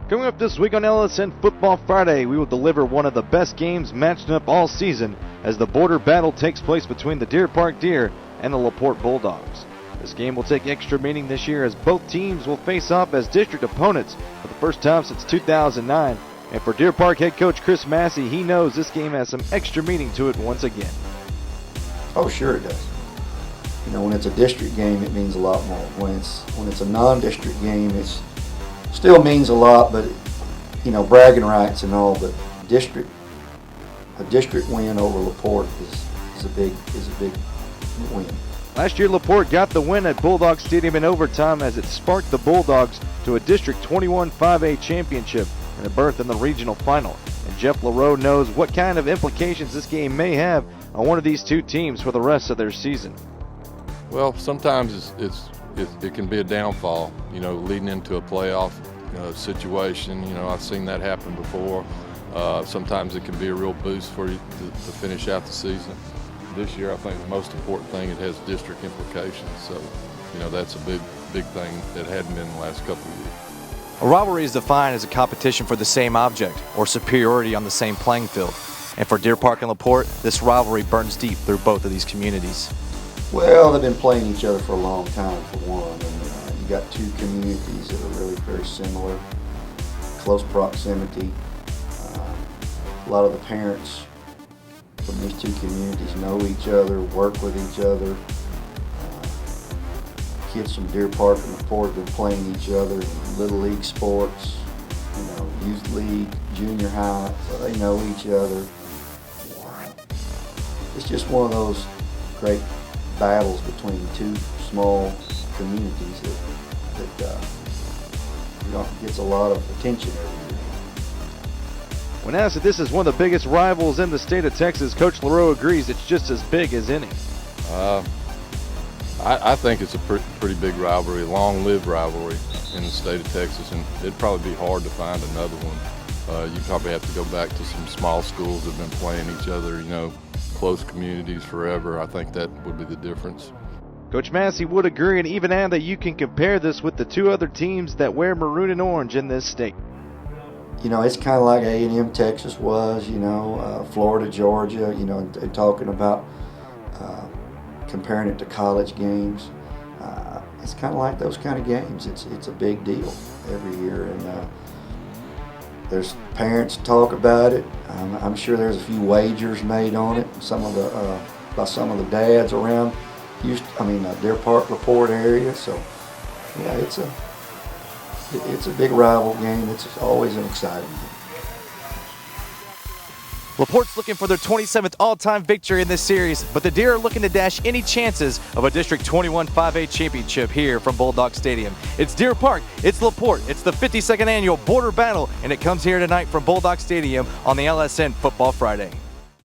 Coming up this week on LSN Football Friday, we will deliver one of the best games matched up all season as the border battle takes place between the Deer Park Deer and the LaPorte Bulldogs. This game will take extra meaning this year as both teams will face off as district opponents for the first time since 2009. And for Deer Park head coach Chris Massey, he knows this game has some extra meaning to it once again. Oh, sure it does. You know, when it's a district game, it means a lot more. When it's a non-district game, it still means a lot, but you know, bragging rights and all. But a district win over LaPorte is a big win. Last year, LaPorte got the win at Bulldog Stadium in overtime as it sparked the Bulldogs to a District 21 5A championship and a berth in the regional final. And Jeff LaRoe knows what kind of implications this game may have on one of these two teams for the rest of their season. Well, sometimes it can be a downfall, you know, leading into a playoff situation. You know, I've seen that happen before. Sometimes it can be a real boost for you to finish out the season. This year, I think the most important thing, it has district implications. So, you know, that's a big thing that hadn't been the last couple of years. A rivalry is defined as a competition for the same object or superiority on the same playing field. And for Deer Park and LaPorte, this rivalry burns deep through both of these communities. Well, they've been playing each other for a long time, for one. And you got two communities that are really very similar, close proximity. A lot of the parents from these two communities know each other, work with each other. Kids from Deer Park and LaPorte have been playing each other in Little League sports, you know, youth league, junior high, so they know each other. It's just one of those great battles between two small communities that gets a lot of attention every year. When asked if this is one of the biggest rivals in the state of Texas, Coach LaRoe agrees it's just as big as any. I think it's a pretty big rivalry, long-lived rivalry in the state of Texas, and it'd probably be hard to find another one. You probably have to go back to some small schools that have been playing each other, you know, close communities forever. I think that would be the difference. Coach Massey would agree and even add that you can compare this with the two other teams that wear maroon and orange in this state. You know, it's kind of like A&M Texas was, you know, Florida, Georgia, you know, and talking about comparing it to college games. It's kind of like those kind of games. It's a big deal every year, and there's parents talk about it. I'm sure there's a few wagers made on it. By some of the dads around Deer Park, LaPorte area. So yeah, it's a big rival game. It's always an exciting game. LaPorte's looking for their 27th all-time victory in this series, but the Deer are looking to dash any chances of a District 21 5A championship here from Bulldog Stadium. It's Deer Park, it's LaPorte, it's the 52nd annual border battle, and it comes here tonight from Bulldog Stadium on the LSN Football Friday.